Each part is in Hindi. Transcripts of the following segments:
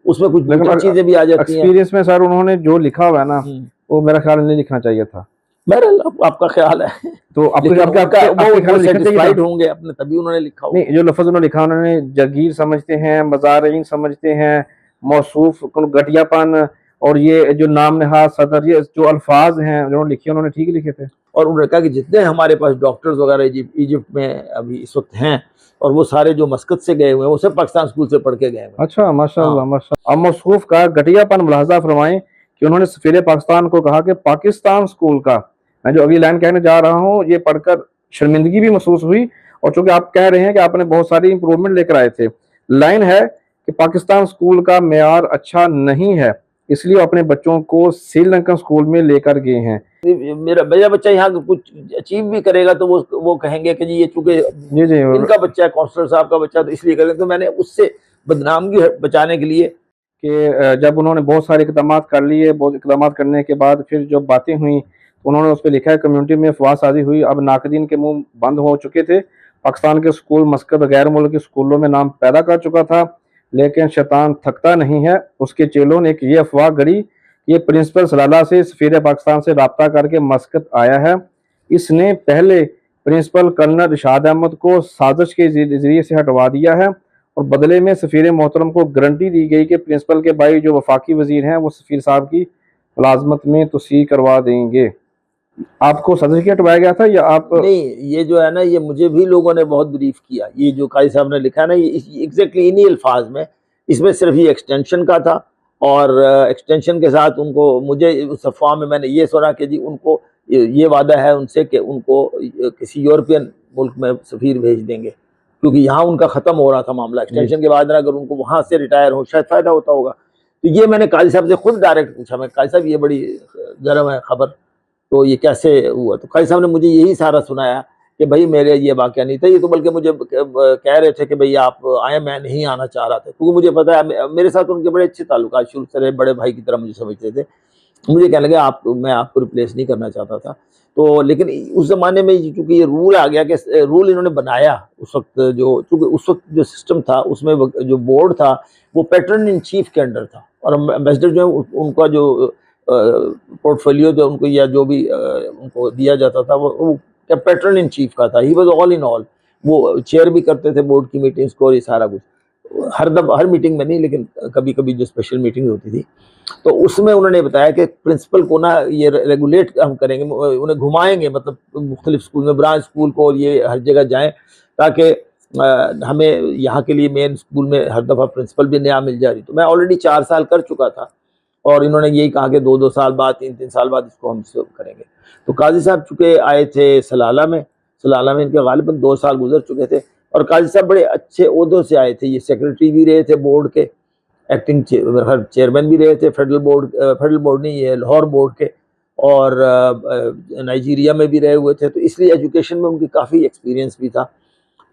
उसमें कुछ चीजें भी आ जाती हैं। एक्सपीरियंस में सर उन्होंने जो लिखा हुआ है ना वो मेरा ख्याल नहीं लिखना चाहिए था। बहरहाल आपका ख्याल है, तो वो सेटिस्फाइड होंगे अपने, तभी उन्होंने लिखा होगा। नहीं, जो लफ्ज उन्होंने लिखा, उन्होंने जगीर समझते हैं, मज़ारिन समझते हैं, मौसूफ घटियापन, और ये जो नाम नहाद सदर, ये जो अल्फाज हैं जो लिखे उन्होंने ठीक लिखे थे। और उन्होंने कहा कि जितने हमारे पास डॉक्टर्स वगैरह इजिप्ट में अभी इस वक्त हैं, और वो सारे जो मस्कत से गए हुए हैं वो सब पाकिस्तान स्कूल से पढ़ के गए हुए। अच्छा, माशाअल्लाह माशाअल्लाह। अब मौसूफ का घटियापन मुलाहजा फरमाएं कि उन्होंने सफीर पाकिस्तान को कहा कि पाकिस्तान स्कूल का, मैं जो अगली लाइन कहने जा रहा हूँ, ये पढ़कर शर्मिंदगी भी महसूस हुई, और चूंकि आप कह रहे हैं कि आपने बहुत सारी इंप्रूवमेंट लेकर आए थे, लाइन है कि पाकिस्तान स्कूल का मेयार अच्छा नहीं है, इसलिए अपने बच्चों को श्रीलंकन स्कूल में लेकर गए हैं। मेरा बच्चा यहाँ कुछ अचीव भी करेगा तो वो कहेंगे कि जी ये चूंकि इनका बच्चा है, काउंसलर साहब का बच्चा, तो इसलिए करेंगे। तो मैंने उससे बदनामगी बचाने के लिए कि जब उन्होंने बहुत सारे इकदाम कर लिए, बहुत इकदाम करने के बाद फिर जो बातें हुई तो उन्होंने उस पर लिखा है, कम्युनिटी में अफवाह साजी हुई, अब नाकदीन के मुंह बंद हो चुके थे। पाकिस्तान के स्कूल मस्कत गैर मुल्की स्कूलों में नाम पैदा कर चुका था, लेकिन शैतान थकता नहीं है। उसके चेलों ने एक ये अफवाह गढ़ी, ये प्रिंसिपल सलाला से सफीर पाकिस्तान से रब्ता करके मस्कत आया है। इसने पहले प्रिंसिपल कर्नल इरशाद अहमद को साजिश के जरिए से हटवा दिया है, और बदले में सफीर मोहतरम को गारंटी दी गई कि प्रिंसिपल के भाई जो वफाकी वजीर हैं वो सफीर साहब की मुलाजमत में तोसी करवा देंगे। आपको सदर की हटवाया गया था या आप? नहीं, ये जो है ना, ये मुझे भी लोगों ने बहुत ब्रीफ किया। ये जो काजी साहब ने लिखा है ना, ये एग्जैक्टली इन्हीं अल्फाज में, इसमें सिर्फ ये एक्सटेंशन का था, और एक्सटेंशन के साथ उनको, मुझे उस अफवाह में मैंने ये सुना कि जी उनको ये वादा है उनसे कि उनको किसी यूरोपियन मुल्क में सफ़ीर भेज देंगे, क्योंकि यहाँ उनका ख़त्म हो रहा था मामला। एक्सटेंशन के बाद अगर उनको वहाँ से रिटायर हो, शायद फ़ायदा होता होगा। तो ये मैंने काजी साहब से खुद डायरेक्ट पूछा, मैं काजी साहब ये बड़ी गर्म है खबर, तो ये कैसे हुआ? तो काजी साहब ने मुझे यही सारा सुनाया कि भाई मेरे ये वाक़या नहीं था, ये तो बल्कि मुझे कह रहे थे कि भाई आप आए, मैं नहीं आना चाह रहा था, क्योंकि मुझे पता है मेरे साथ उनके बड़े अच्छे ताल्लुकात शुरू से रहे, बड़े भाई की तरह मुझे समझते थे। मुझे कहने लगे मैं आपको रिप्लेस नहीं करना चाहता था। तो लेकिन उस ज़माने में चूँकि ये रूल आ गया कि रूल इन्होंने बनाया उस वक्त, जो चूँकि उस वक्त जो सिस्टम था उसमें जो बोर्ड था वो पैटर्न इन चीफ के अंडर था, और एम्बेसडर जो है उनका जो पोर्टफोलियो जो उनको या जो भी उनको दिया जाता था वो पैटर्न इन चीफ का था। He was all in all, वो चेयर भी करते थे बोर्ड की मीटिंग्स को, ये सारा कुछ। हर मीटिंग में नहीं, लेकिन कभी कभी जो स्पेशल मीटिंग होती थी तो उसमें उन्होंने बताया कि प्रिंसिपल को ना ये रेगुलेट हम करेंगे, उन्हें घुमाएंगे, मतलब मुख्तलिफ स्कूल में, ब्रांच स्कूल को, और ये हर जगह जाएँ, ताकि हमें यहाँ के लिए मेन स्कूल में हर दफ़ा प्रिंसिपल भी नया मिल जा रही। तो मैं ऑलरेडी 4 साल कर चुका था, और इन्होंने यही कहा कि 2-2 साल बाद, 3-3 साल बाद इसको हम सर्व करेंगे। तो काजी साहब चूँकि आए थे सलाला में इनके गालिबन 2 साल गुजर चुके थे, और काजी साहब बड़े अच्छे ओहदों से आए थे। ये सेक्रेटरी भी रहे थे बोर्ड के, एक्टिंग चेयरमैन भी रहे थे फेडरल बोर्ड नहीं, ये लाहौर बोर्ड के, और नाइजीरिया में भी रहे हुए थे, तो इसलिए एजुकेशन में उनकी काफ़ी एक्सपीरियंस भी था।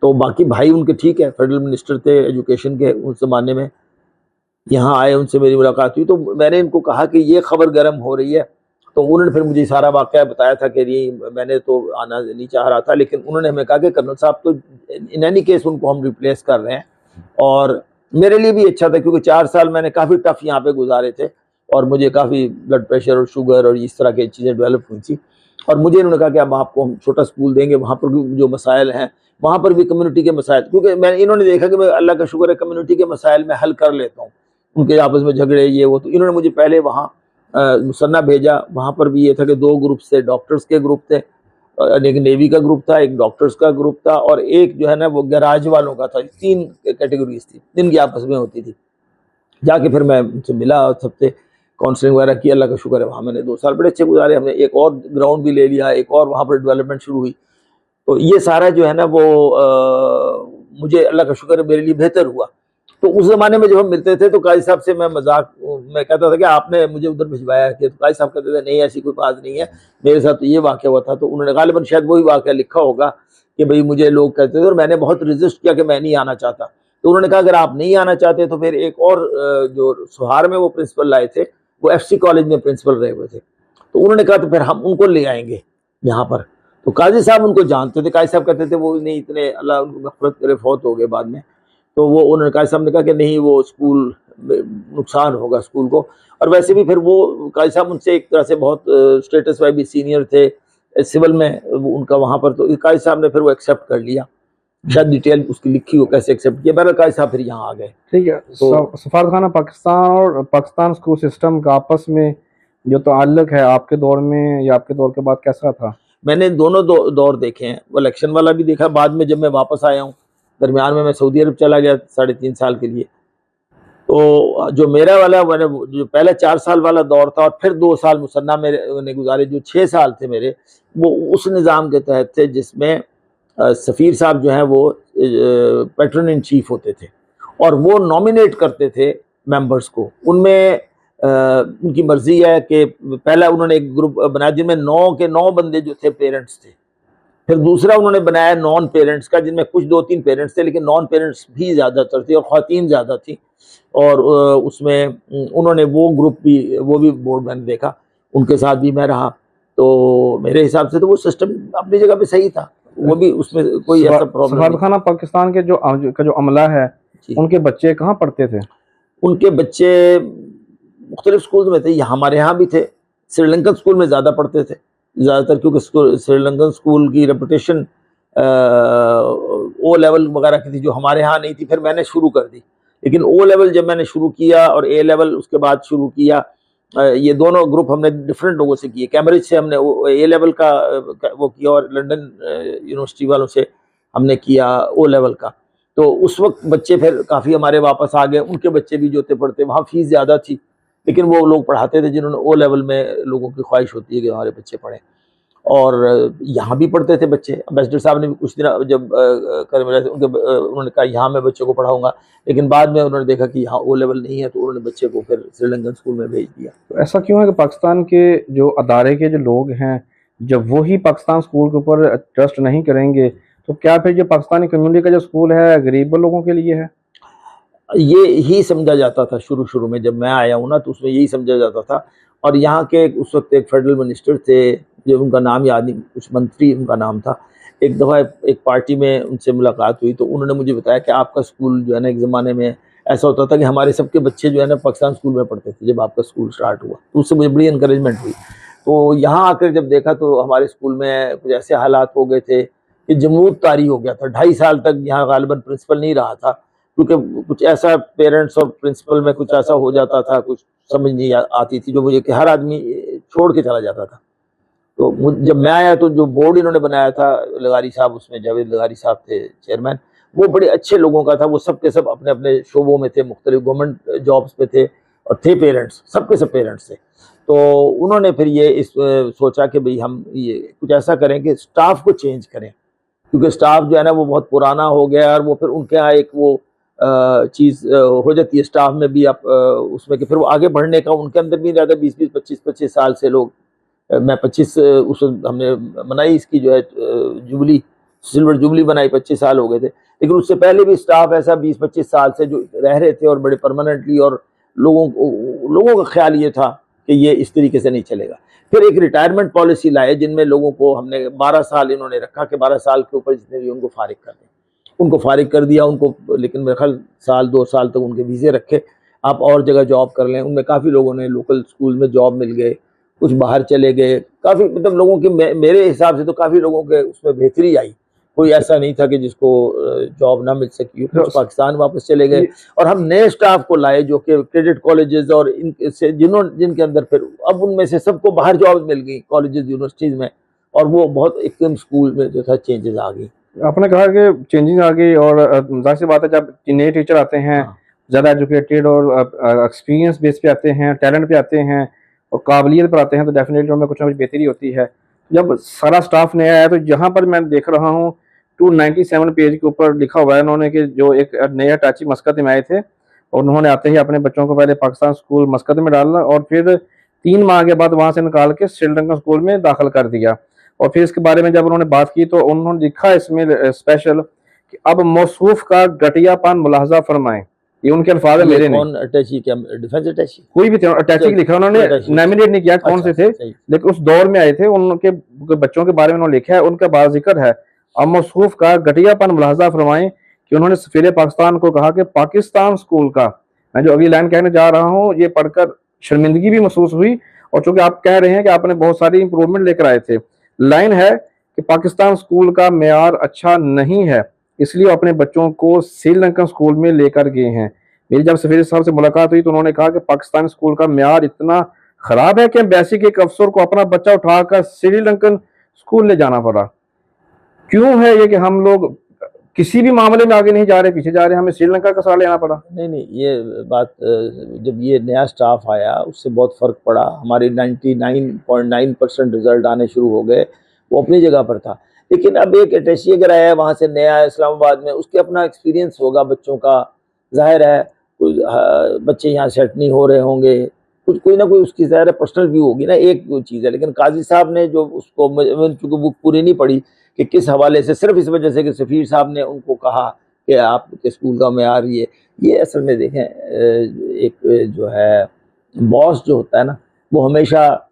तो बाकी भाई उनके ठीक है, फेडरल मिनिस्टर थे एजुकेशन के उस ज़माने में, यहाँ आए, उनसे मेरी मुलाकात हुई, तो मैंने इनको कहा कि ये खबर गर्म हो रही है। तो उन्होंने फिर मुझे सारा वाक़या बताया था कि ये मैंने तो आना नहीं चाह रहा था, लेकिन उन्होंने हमें कहा कि कर्नल साहब तो इन एनी केस उनको हम रिप्लेस कर रहे हैं। और मेरे लिए भी अच्छा था, क्योंकि 4 साल मैंने काफ़ी टफ यहाँ पे गुजारे थे, और मुझे काफ़ी ब्लड प्रेशर और शुगर और इस तरह की चीज़ें डेवलप हुई थी। और मुझे इन्होंने कहा कि अब आपको हम छोटा स्कूल देंगे, वहाँ पर भी जो मसाइल हैं वहाँ पर भी कम्युनिटी के मसाइल, क्योंकि इन्होंने देखा कि मैं, अल्लाह का शुक्र है, कम्युनिटी के मसाइल में हल कर लेता हूँ, उनके आपस में झगड़े ये वो। तो इन्होंने मुझे पहले वहाँ मुसन्ना भेजा, वहाँ पर भी ये था कि 2 ग्रुप थे, डॉक्टर्स के ग्रुप थे, एक नेवी का ग्रुप था, एक डॉक्टर्स का ग्रुप था, और एक जो है ना वो गैराज वालों का था। 3 कैटेगरीज थी जिनकी आपस में होती थी। जाके फिर मैं उनसे मिला और सबसे काउंसलिंग वगैरह की, अल्लाह का शुक्र है वहाँ मैंने 2 साल बड़े अच्छे गुजारे। हमने एक और ग्राउंड भी ले लिया, एक और वहाँ पर डेवलपमेंट शुरू हुई। तो ये सारा जो है ना वो मुझे अल्लाह का शुक्र है मेरे लिए बेहतर हुआ। तो उस ज़माने में जब हम मिलते थे तो काजी साहब से मैं मजाक में कहता था कि आपने मुझे उधर भिजवाया है, तो काजी साहब कहते थे नहीं ऐसी कोई बात नहीं है, मेरे साथ तो ये वाक़या हुआ था। तो उन्होंने गालिबन शायद वही वाक़या लिखा होगा कि भाई मुझे लोग कहते थे, और मैंने बहुत रेजिस्ट किया कि मैं नहीं आना चाहता। तो उन्होंने कहा अगर आप नहीं आना चाहते तो फिर एक और जो सोहार में वो प्रिंसिपल लाए थे, वो FC कॉलेज में प्रिंसिपल रहे हुए थे, तो उन्होंने कहा तो फिर हम उनको ले आएंगे यहाँ पर। तो काजी साहब उनको जानते थे, काजी साहब कहते थे वो नहीं इतने, अल्लाह उनको मग़फ़िरत करे, फौत हो गए बाद में। तो वो उन्होंने, काजी साहब ने कहा कि नहीं वो स्कूल नुकसान होगा स्कूल को। और वैसे भी फिर वो काजी साहब उनसे एक तरह से बहुत स्टेटस वाइज भी सीनियर थे सिविल में उनका वहाँ पर, तो काजी साहब ने फिर वो एक्सेप्ट कर लिया। शायद डिटेल उसकी लिखी हो कैसे एक्सेप्ट किया, बहरहाल काजी साहब फिर यहाँ आ गए। ठीक है। तो सफारतखाना पाकिस्तान और पाकिस्तान स्कूल सिस्टम का आपस में जो ताल्लुक है आपके दौर में या आपके दौर के बाद कैसा था? मैंने दोनों दौर देखे हैं, वो इलेक्शन वाला भी देखा, बाद में जब मैं वापस आया हूँ, दरमियान में मैं सऊदी अरब चला गया 3.5 साल के लिए। तो जो मेरा वाला मैंने जो पहला 4 साल वाला दौर था और फिर 2 साल मुसन्ना मैंने गुजारे, जो 6 साल थे मेरे, वो उस निज़ाम के तहत थे जिसमें सफ़ीर साहब जो हैं वो पैट्रन इन चीफ होते थे और वो नॉमिनेट करते थे मेंबर्स को। उनमें उनकी मर्जी है कि पहला उन्होंने एक ग्रुप बनाया जिनमें 9 के 9 बंदे जो थे पेरेंट्स थे, फिर दूसरा उन्होंने बनाया नॉन पेरेंट्स का जिनमें कुछ 2-3 पेरेंट्स थे लेकिन नॉन पेरेंट्स भी ज़्यादातर थी और ख़वातीन ज़्यादा थी। और उसमें उन्होंने वो ग्रुप भी, वो भी बोर्ड मैंने देखा, उनके साथ भी मैं रहा। तो मेरे हिसाब से तो वो सिस्टम अपनी जगह पे सही था, वो भी उसमें कोई ऐसा प्रॉब्लम नहीं। सफारतखाना पाकिस्तान के जो अमला है उनके बच्चे कहाँ पढ़ते थे? उनके बच्चे मुख्तलिफ स्कूल में थे, हमारे यहाँ भी थे, श्रीलंकन स्कूल में ज़्यादा पढ़ते थे ज़्यादातर, क्योंकि श्रीलंकन स्कूल की रेपुटेशन ओ लेवल वगैरह की थी जो हमारे यहाँ नहीं थी। फिर मैंने शुरू कर दी, लेकिन ओ लेवल जब मैंने शुरू किया और ए लेवल उसके बाद शुरू किया, ये दोनों ग्रुप हमने डिफरेंट लोगों से किए। कैम्ब्रिज से हमने ए लेवल का वो किया और लंदन यूनिवर्सिटी वालों से हमने किया ओ लेवल का। तो उस वक्त बच्चे फिर काफ़ी हमारे वापस आ गए, उनके बच्चे भी जो थे पढ़ते, वहाँ फ़ीस ज़्यादा थी लेकिन वो लोग पढ़ाते थे जिन्होंने ओ लेवल में, लोगों की ख्वाहिश होती है कि हमारे बच्चे पढ़ें। और यहाँ भी पढ़ते थे बच्चे। एम्बेसडर साहब ने भी कुछ दिन जब कर मिला उनके उन्होंने कहा यहाँ मैं बच्चों को पढ़ाऊँगा, लेकिन बाद में उन्होंने देखा कि यहाँ ओ लेवल नहीं है तो उन्होंने बच्चे को फिर श्रीलंकन स्कूल में भेज दिया। तो ऐसा क्यों है कि पाकिस्तान के जो अदारे के जो लोग हैं, जब वो ही पाकिस्तान स्कूल के ऊपर ट्रस्ट नहीं करेंगे तो क्या फिर जो पाकिस्तानी कम्युनिटी का जो स्कूल है गरीब लोगों के लिए है? ये ही समझा जाता था शुरू में, जब मैं आया हूँ ना तो उसमें यही समझा जाता था। और यहाँ के उस वक्त एक फेडरल मिनिस्टर थे, जो उनका नाम याद नहीं, कुछ मंत्री उनका नाम था। एक दफ़ा एक पार्टी में उनसे मुलाकात हुई तो उन्होंने मुझे बताया कि आपका स्कूल जो है ना, एक ज़माने में ऐसा होता था कि हमारे सबके बच्चे जो है ना पाकिस्तान स्कूल में पढ़ते थे जब आपका स्कूल स्टार्ट हुआ। तो उससे मुझे बड़ी इनकरेजमेंट हुई। तो यहाँ आकर जब देखा तो हमारे स्कूल में कुछ ऐसे हालात हो गए थे कि जमूद तारी हो गया था। 2.5 साल तक यहाँ गालिबन प्रिंसिपल नहीं रहा था, क्योंकि कुछ ऐसा पेरेंट्स और प्रिंसिपल में कुछ ऐसा हो जाता था, कुछ समझ नहीं आती थी, जो मुझे कि हर आदमी छोड़ के चला जाता था। तो जब मैं आया तो जो बोर्ड इन्होंने बनाया था, लगारी साहब, उसमें जावेद लगारी साहब थे चेयरमैन, वो बड़े अच्छे लोगों का था। वो सब के सब अपने अपने शोबों में थे, मुख्तलिफ गवर्नमेंट जॉब्स पे थे और थे पेरेंट्स, सबके सब पेरेंट्स थे। तो उन्होंने फिर ये सोचा कि भाई हम ये कुछ ऐसा करें कि स्टाफ को चेंज करें, क्योंकि स्टाफ जो है ना वो बहुत पुराना हो गया और वो फिर उनके यहाँ एक वो चीज़ हो जाती है स्टाफ में भी, आप उसमें कि फिर वो आगे बढ़ने का उनके अंदर भी रहता है। 20-20, 25-25 साल से लोग, मैं 25 उस हमने मनाई इसकी जो है जुबली, सिल्वर जुबली बनाई, 25 साल हो गए थे। लेकिन उससे पहले भी स्टाफ ऐसा 20-25 साल से जो रह रहे थे और बड़े परमानेंटली, और लोगों का ख्याल ये था कि ये इस तरीके से नहीं चलेगा। फिर एक रिटायरमेंट पॉलिसी लाए जिनमें लोगों को हमने 12 साल इन्होंने रखा कि 12 साल के ऊपर जितने भी उनको फारिग कर दें, उनको फारिग कर दिया उनको। लेकिन मेरे ख्याल 1-2 साल तक उनके वीज़े रखे, आप और जगह जॉब कर लें। उनमें काफ़ी लोगों ने लोकल स्कूल में जॉब मिल गए, कुछ बाहर चले गए, काफ़ी मतलब लोगों की मेरे हिसाब से तो काफ़ी लोगों के उसमें बेहतरी आई। कोई ऐसा नहीं था कि जिसको जॉब ना मिल सकी, कुछ पाकिस्तान वापस चले गए। और हम नए स्टाफ को लाए जो कि क्रेडिट कॉलेजेस और इनसे जिनके अंदर फिर अब उनमें से सबको बाहर जॉब मिल गई कॉलेजेस यूनिवर्सिटीज़ में, और वो बहुत एकदम स्कूल में जो था चेंजेस आ गई। आपने कहा कि चेंजिंग आ गई, और जाहिर सी बात है जब नए टीचर आते हैं, ज़्यादा एजुकेटेड और एक्सपीरियंस बेस पे आते हैं, टैलेंट पे आते हैं और काबिलियत पर आते हैं, तो डेफिनेटली उनमें कुछ ना कुछ बेहतरी होती है। जब सारा स्टाफ नया आया तो यहाँ पर मैं देख रहा हूँ 297 पेज के ऊपर लिखा हुआ है उन्होंने कि जो एक नए अटाची मस्कत में आए थे और उन्होंने आते ही अपने बच्चों को पहले पाकिस्तान स्कूल मस्कत में डाला और फिर 3 माह के बाद वहाँ से निकाल के श्रीलंकन स्कूल में दाखिल कर दिया। और फिर इसके बारे में जब उन्होंने बात की तो उन्होंने लिखा इसमें स्पेशल कि अब मौसूफ का घटियापन मुलाहजा फरमाएं। ये उनके अल्फाज है, मेरे नहीं। अटैची क्या, डिफेंस अटैची, कोई भी थे, अटैची लिखा उन्होंने, नॉमिनेट नहीं किया कौन से थे, लेकिन उस दौर में आए थे। उनके बच्चों के बारे में उन्होंने लिखा है, उनका बात जिक्र है अब मौसूफ का घटियापन मुलाहजा फरमाएं कि उन्होंने सफीर पाकिस्तान को कहा कि पाकिस्तान स्कूल का मैं जो अगली लाइन कहने जा रहा हूँ ये पढ़कर शर्मिंदगी भी महसूस हुई, और चूंकि आप कह रहे हैं कि आपने बहुत सारी इंप्रूवमेंट लेकर आए थे। लाइन है कि पाकिस्तान स्कूल का मेयार अच्छा नहीं है, इसलिए अपने बच्चों को श्रीलंकन स्कूल में लेकर गए हैं। मेरी जब सफीर साहब से मुलाकात हुई तो उन्होंने कहा कि पाकिस्तान स्कूल का मेयार इतना खराब है कि एम्बेसी के एक अफसर को अपना बच्चा उठाकर श्रीलंकन स्कूल ले जाना पड़ा। क्यों है ये कि हम लोग किसी भी मामले में आगे नहीं जा रहे, पीछे जा रहे हैं, हमें श्रीलंका का सहारा लेना पड़ा? नहीं, ये बात जब ये नया स्टाफ आया उससे बहुत फ़र्क पड़ा। हमारे 99.9% रिज़ल्ट आने शुरू हो गए, वो अपनी जगह पर था। लेकिन अब एक अटैची अगर आया है वहाँ से नया इस्लामाबाद में, उसके अपना एक्सपीरियंस होगा बच्चों का, ज़ाहिर है कुछ बच्चे यहाँ सेट नहीं हो रहे होंगे, कुछ कोई ना कोई उसकी ज़ाहिर है पर्सनल व्यू होगी ना, एक चीज़ है। लेकिन काजी साहब ने जो उसको, मैंने चूँकि बुक पूरी नहीं पढ़ी कि किस हवाले से, सिर्फ इस वजह से कि सफ़ीर साहब ने उनको कहा कि आपके स्कूल का मेयार ये असल में देखें, एक जो है बॉस जो होता है ना, वो हमेशा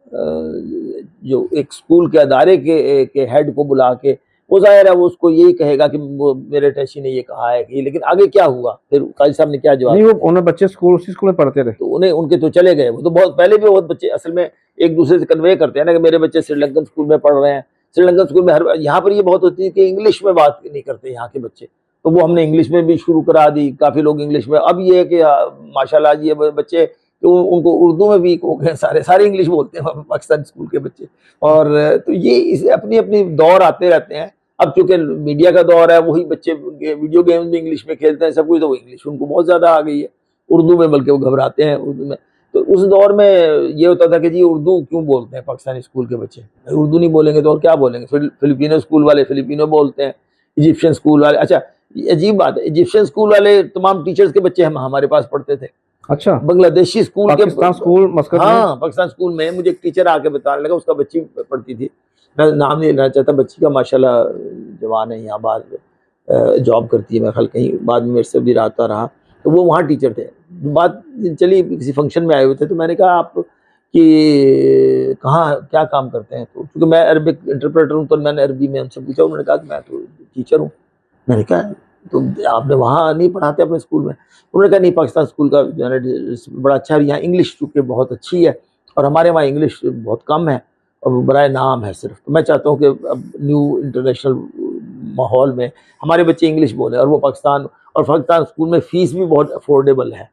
जो एक स्कूल के अदारे के हेड को बुला के, वो ज़ाहिर है वो उसको यही कहेगा कि वो मेरे अटैची ने ये कहा है कि, लेकिन आगे क्या हुआ फिर काजी साहब ने क्या जवाब नहीं, वो दिया? उन्हें बच्चे उसी स्कूल में पढ़ते रहे। तो उन्हें उनके तो चले गए, वो तो बहुत पहले भी बहुत बच्चे असल में एक दूसरे से कन्वे करते हैं ना कि मेरे बच्चे श्रीलंकन स्कूल में पढ़ रहे हैं। श्रीलंकन स्कूल में यहाँ पर ये बहुत होती है कि इंग्लिश में बात नहीं करते यहाँ के बच्चे, तो वो हमने इंग्लिश में भी शुरू करा दी, काफ़ी लोग इंग्लिश में। अब ये है कि माशाल्लाह जी ये बच्चे तो उनको उर्दू में भी हो गए, सारे इंग्लिश बोलते हैं पाकिस्तान स्कूल के बच्चे। और तो ये इस अपनी अपनी दौर आते रहते हैं। अब चूंकि मीडिया का दौर है, वही बच्चे वीडियो गेम्स भी इंग्लिश में खेलते हैं, सब कुछ, तो वो इंग्लिश उनको बहुत ज़्यादा आ गई है, उर्दू में बल्कि वो घबराते हैं उर्दू में। तो उस दौर में ये होता था कि जी उर्दू क्यों बोलते हैं पाकिस्तानी स्कूल के बच्चे, उर्दू नहीं बोलेंगे तो और क्या बोलेंगे। फिलिपिनो स्कूल वाले फिलिपिनो बोलते हैं, इजिप्शियन स्कूल वाले, अच्छा अजीब बात है, इजिप्शियन स्कूल वाले तमाम टीचर्स के बच्चे हम हमारे पास पढ़ते थे। अच्छा, बांग्लादेशी स्कूल के, पाकिस्तान स्कूल मस्कत में? हाँ पाकिस्तान स्कूल में मुझे एक टीचर आके बताने लगा, उसका बच्ची पढ़ती थी, मैं नाम नहीं लेना चाहता, बच्ची का माशाल्लाह जवान है, यहाँ बाहर जॉब करती है, मैं ख्याल कहीं, बाद में मेरे से भी रहा रहा, तो वो वहाँ टीचर थे। बात चली, किसी फंक्शन में आए हुए थे, तो मैंने कहा आप कि कहाँ क्या काम करते हैं, तो क्योंकि मैं अरबिक इंटरप्रेटर हूँ तो मैंने अरबी में उनसे पूछा, उन्होंने कहा कि मैं तो टीचर हूँ। मैंने कहा तो आपने वहाँ नहीं पढ़ाते अपने स्कूल में? उन्होंने कहा नहीं, पाकिस्तान स्कूल का जो है बड़ा अच्छा है, यहाँ इंग्लिश चूँकि बहुत अच्छी है और हमारे वहाँ इंग्लिश बहुत कम है और बराए नाम है सिर्फ। तो मैं चाहता हूँ कि अब न्यू इंटरनेशनल माहौल में हमारे बच्चे इंग्लिश बोले, और वो पाकिस्तान स्कूल में फ़ीस भी बहुत अफोर्डेबल है।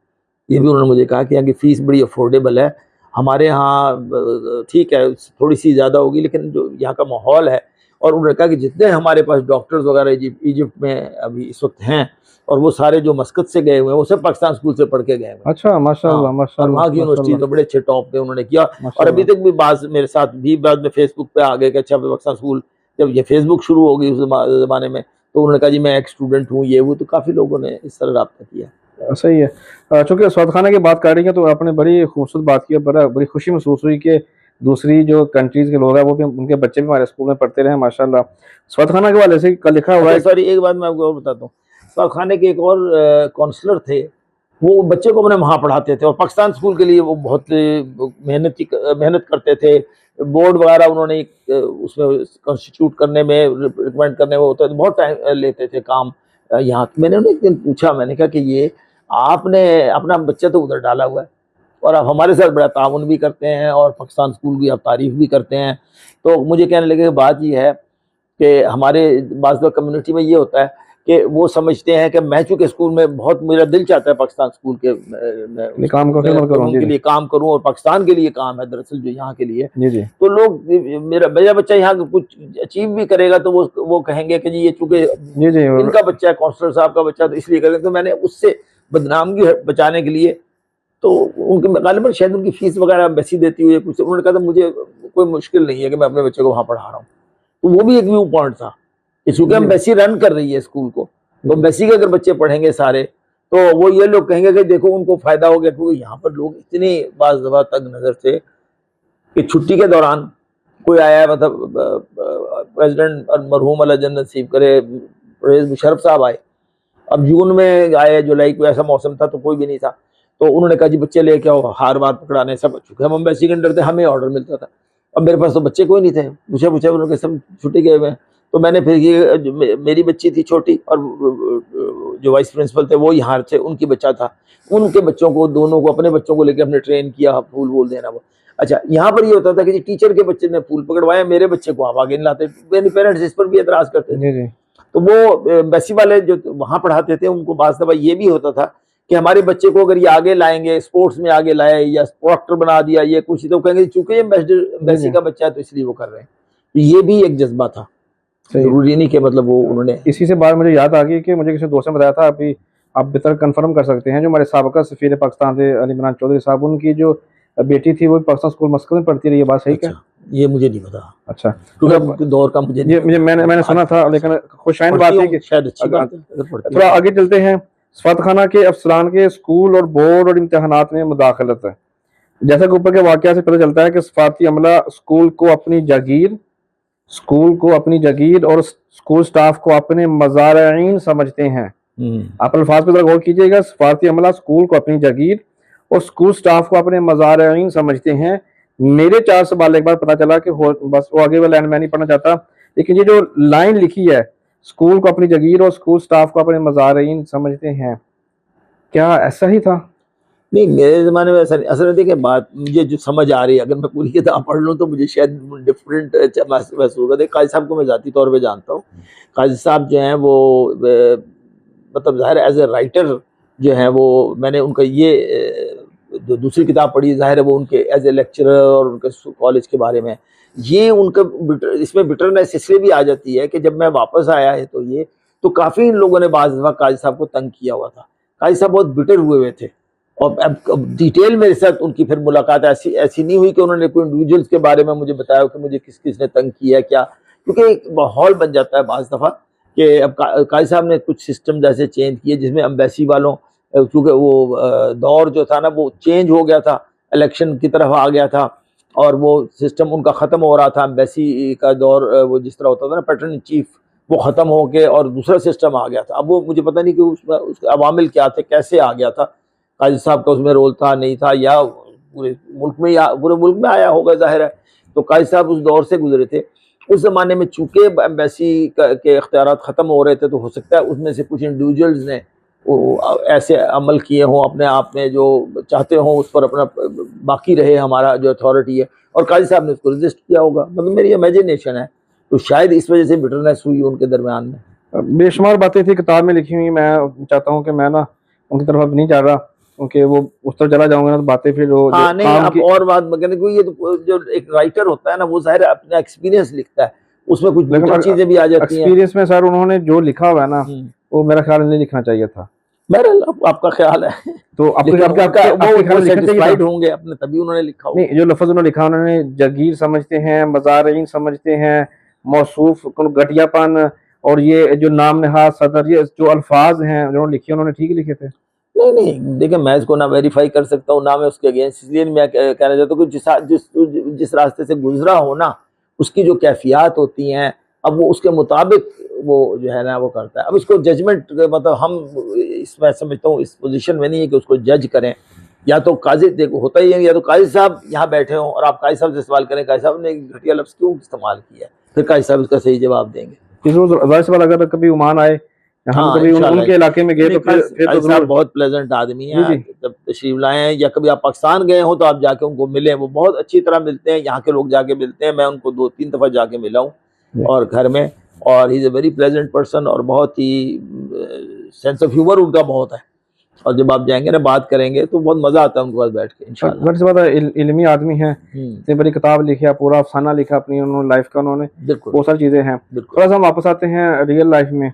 ये भी उन्होंने मुझे कहा कि यहाँ की फ़ीस बड़ी अफोर्डेबल है, हमारे यहाँ ठीक है थोड़ी सी ज़्यादा होगी, लेकिन जो यहाँ का माहौल है। और उन्होंने कहा कि जितने हमारे पास डॉक्टर्स वगैरह इजिप्ट में अभी इस वक्त हैं, और वो सारे जो मस्कत से गए हुए हैं वो सब पाकिस्तान स्कूल से पढ़ के गए हुए हैं। अच्छा, माशाल्लाह और माशाल्लाह वहाँ की यूनिवर्सिटी तो बड़े अच्छे टॉप पे उन्होंने किया। और माशाल्लाह। अभी तक भी बात मेरे साथ भी बाद में फेसबुक पे आ गए कि अच्छा पाकिस्तान स्कूल, जब ये फेसबुक शुरू हो गई उस ज़माने में, तो उन्होंने कहा जी मैं एक स्टूडेंट हूँ, ये वो, तो काफ़ी लोगों ने इस तरह रब्ता किया। सही है। चूँकि सौदखाना की बात कर रही हैं तो आपने बड़ी खूबसूरत बात की, बड़ी खुशी महसूस हुई कि दूसरी जो कंट्रीज़ के लोग हैं वो भी, उनके बच्चे भी हमारे स्कूल में पढ़ते रहे, माशाल्लाह। सौदखाना के हवाले से कल लिखा हुआ है। सॉरी, एक बात मैं आपको और बताता हूँ, खाने के एक और काउंसलर थे, वो बच्चे को अपने वहाँ पढ़ाते थे और पाकिस्तान स्कूल के लिए वो बहुत मेहनत करते थे। बोर्ड वगैरह उन्होंने उसमें कॉन्स्टिट्यूट करने में, रिकमेंड करने में होता है, बहुत टाइम लेते थे काम। यहाँ मैंने उन्हें एक दिन पूछा, मैंने कहा कि ये आपने अपना बच्चा तो उधर डाला हुआ है और आप हमारे साथ बड़ा ताउन भी करते हैं और पाकिस्तान स्कूल की आप तारीफ़ भी करते हैं, तो मुझे कहने लगे बात ये है कि हमारे बाज़ लोग कम्युनिटी में ये होता है कि वो समझते हैं कि मैं चूँकि स्कूल में बहुत, मेरा दिल चाहता है पाकिस्तान स्कूल के काम को खिदमत करूँ, उनके लिए काम करूँ, और पाकिस्तान के लिए काम है दरअसल जो यहाँ के लिए। जी जी। तो लोग, मेरा बच्चा यहाँ कुछ अचीव भी करेगा तो वो कहेंगे कि जी ये चूँकि जी जी, इनका बच्चा है, काउंसलर साहब का बच्चा, तो इसलिए करेंगे। तो मैंने उससे बदनामगी बचाने के लिए, तो उनके गालिबन शायद उनकी फ़ीस वगैरह एम्बेसी देती हुई कुछ, उन्होंने कहा था मुझे कोई मुश्किल नहीं है कि मैं अपने बच्चे को वहाँ पढ़ा रहा हूँ। तो वो भी एक व्यू पॉइंट था कि चूँकि एम्बेसी रन कर रही है स्कूल को, तो एम्बेसी के अगर बच्चे पढ़ेंगे सारे, तो वो ये लोग कहेंगे कि देखो उनको फ़ायदा हो गया। क्योंकि यहाँ पर लोग इतने बाज़ दफ़ा तंग नज़र थे कि छुट्टी के दौरान कोई आया है, मतलब प्रेसिडेंट और मरहूम अल्लाह जन्नत नसीब करे परवेज़ मुशर्रफ साहब आए, अब जून में आए, जुलाई को ऐसा मौसम था तो कोई भी नहीं था, तो उन्होंने कहा जी बच्चे लेके आओ, हार बार पकड़ाने सब, चूँकि हम एम्बेसी के अंडर थे, हमें ऑर्डर मिलता था। अब मेरे पास तो बच्चे कोई नहीं थे, पूछे उन्होंने सब छुट्टी गए हुए हैं। तो मैंने फिर ये मेरी बच्ची थी छोटी और जो वाइस प्रिंसिपल थे वो यहाँ से, उनकी बच्चा था, उनके बच्चों को, दोनों को, अपने बच्चों को लेकर हमने ट्रेन किया फूल वूल देना। वो अच्छा, यहाँ पर ये होता था कि जी टीचर के बच्चे ने फूल पकड़वाया, मेरे बच्चे को आप आगे नहीं लाते, मेरे पेरेंट्स इस पर भी एतराज करते थे। जी। तो वो एम्बेसी वाले जो वहाँ पढ़ाते थे उनको बात दफा ये भी होता था कि हमारे बच्चे को अगर ये आगे लाएंगे, स्पोर्ट्स में आगे लाए या डॉक्टर बना दिया, ये कुछ, तो कहेंगे चूंकि ये एम्बेसी का बच्चा है तो इसलिए वो कर रहे हैं। तो ये भी एक जज्बा था, जरूरी नहीं कि मतलब वो उन्होंने। इसी से बात मुझे याद आ गई कि मुझे किसी दोस्त ने बताया था, अभी आप बेहतर कंफर्म कर सकते हैं, जो हमारे साबका सफीर पाकिस्तान थे अली इमरान चौधरी साहब, उनकी जो बेटी थी वो पाकिस्तान स्कूल मस्कत में पढ़ती रही, ये बात सही क्या? ये मुझे नहीं पता। अच्छा, क्योंकि दौर का मुझे मैंने सुना था, लेकिन खुशाइन बात है कि शायद अच्छी बात है। थोड़ा आगे चलते हैं। सफारतखाना के अफसरान के स्कूल और बोर्ड और इम्तहानात में मुदाखलत है। जैसा कि ऊपर के वाकया से पता चलता है कि सफारती अमला स्कूल को अपनी जागीर और स्कूल स्टाफ को अपने मज़ारिन समझते हैं। आप अल्फाज पर गौर कीजिएगा, सफारती अमला स्कूल को अपनी जागीर और स्कूल स्टाफ को अपने मज़ारिन समझते हैं। मेरे 4 सवाल एक बार पता चला कि बस वो आगे वाला लाइन मैं नहीं पढ़ना चाहता, लेकिन ये जो लाइन लिखी है, स्कूल को अपनी जागीर और स्कूल स्टाफ को अपने मज़ारिन समझते हैं, क्या ऐसा ही था? नहीं, मेरे ज़माने में ऐसा नहीं। असल में देखिए, बात मुझे जो समझ आ रही है, अगर मैं पूरी किताब पढ़ लूँ तो मुझे शायद डिफरेंट महसूस होगा। देखिए, काजी साहब को मैं ज़ाती तौर पे जानता हूँ। काजी साहब जो हैं वो मतलब ज़ाहिर एज ए राइटर जो हैं वो, मैंने उनका ये जो दूसरी किताब पढ़ी, ज़ाहिर है वो उनके एज ए लेक्चरर और उनके कॉलेज के बारे में, ये उनका इसमें बिटरनेस इसलिए भी आ जाती है कि जब मैं वापस आया है तो काफ़ी लोगों ने बाज़ दफ़ा काजी साहब को तंग किया हुआ था। काजी साहब बहुत बिटर हुए थे और अब डिटेल मेरे साथ उनकी फिर मुलाकात ऐसी नहीं हुई कि उन्होंने कोई इंडिविजुअल्स के बारे में मुझे बताया कि मुझे किस किस ने तंग किया क्या, क्योंकि एक माहौल बन जाता है बाज़ दफ़ा कि अब काजी साहब ने कुछ सिस्टम जैसे चेंज किए जिसमें एम्बेसी वालों, क्योंकि वो दौर जो था ना वो चेंज हो गया था, इलेक्शन की तरफ आ गया था और वो सिस्टम उनका ख़त्म हो रहा था। एम्बेसी का दौर वो जिस तरह होता था ना, पैटर्न इन चीफ, वो ख़त्म हो के और दूसरा सिस्टम आ गया था। अब वो मुझे पता नहीं कि उसमें उसके अवामिल क्या थे, कैसे आ गया था, काजी साहब का उसमें रोल था नहीं था, या पूरे मुल्क में आया होगा, ज़ाहिर है। तो काजी साहब उस दौर से गुजरे थे। उस ज़माने में चूँकि एम्बेसी के इख्तियारात ख़त्म हो रहे थे, तो हो सकता है उसमें से कुछ इंडिविजुअल्स ने ऐसे अमल किए हों अपने आप में जो चाहते हों उस पर अपना बाकी रहे हमारा जो अथॉरिटी है, और काजी साहब ने उसको रजिस्ट किया होगा। मतलब मेरी इमेजिनेशन है, तो शायद इस वजह से बिटरनेस हुई उनके दरमियान में। बेशुमार बातें थी किताब में लिखी हुई। मैं चाहता हूँ कि मैं ना उनकी तरफ अब नहीं जा रहा, क्योंकि वो उस तरफ चला जाऊंगा ना तो बातें फिर वो हाँ नहीं, अब और बात कहने को, ये तो जो एक राइटर होता है ना वो ज़ाहिर अपना एक्सपीरियंस लिखता है, उसमें कुछ चीजें भी आ जाती हैं। एक्सपीरियंस में सर उन्होंने जो लिखा हुआ है ना वो मेरा ख्याल नहीं लिखना चाहिए था। बहरहाल आपका ख्याल है, तो सेटिस्फाइड होंगे अपने, तभी उन्होंने लिखा। नहीं, जो लफ्ज उन्होंने लिखा, उन्होंने जागीर समझते हैं, मज़ारिन समझते हैं, मौसूफ घटियापन और ये जो नाम नहाद सदर, ये जो अल्फाज हैं जो लिखे उन्होंने ठीक लिखे थे। नहीं देखिए, मैं इसको ना वेरीफाई कर सकता हूँ ना मैं उसके अगेंस्ट, इसलिए मैं कहना चाहता हूँ कि जिस रास्ते से गुजरा हो ना उसकी जो कैफियत होती हैं, अब वो उसके मुताबिक वो जो है ना वो करता है। अब इसको जजमेंट मतलब हम इसमें समझता हूँ इस पोजीशन में नहीं है कि उसको जज करें। या तो काजी देखो होता ही है, या तो काजी साहब यहाँ बैठे हों और आप काजी साहब से सवाल करें काजी साहब ने घटिया लफ्ज़ क्यों इस्तेमाल किया, फिर काजी साहब इसका सही जवाब देंगे। अगर कभी उमान आए, हम कभी उनके इलाके में गए तो फिर तो बहुत प्लेजेंट आदमी है, जब तशरीफ लाए हैं या कभी आप पाकिस्तान गए हो तो आप जाके उनको मिले, वो बहुत अच्छी तरह मिलते हैं, यहाँ के लोग जाके मिलते हैं। मैं उनको 2-3 दफ़ा जाके मिला हूँ और घर में, और he is a very pleasant person और बहुत ही सेंस ऑफ ह्यूमर उनका बहुत है, और जब आप जाएंगे ना बात करेंगे तो बहुत मजा आता है उनके पास बैठ के इंशाल्लाह। इल्मी आदमी है, इतनी बड़ी किताब लिखी है, पूरा अफसाना लिखा अपनी उन्होंने लाइफ का, उन्होंने बहुत सारी चीजें हैं। थोड़ा सा हम वापस आते हैं रियल लाइफ में।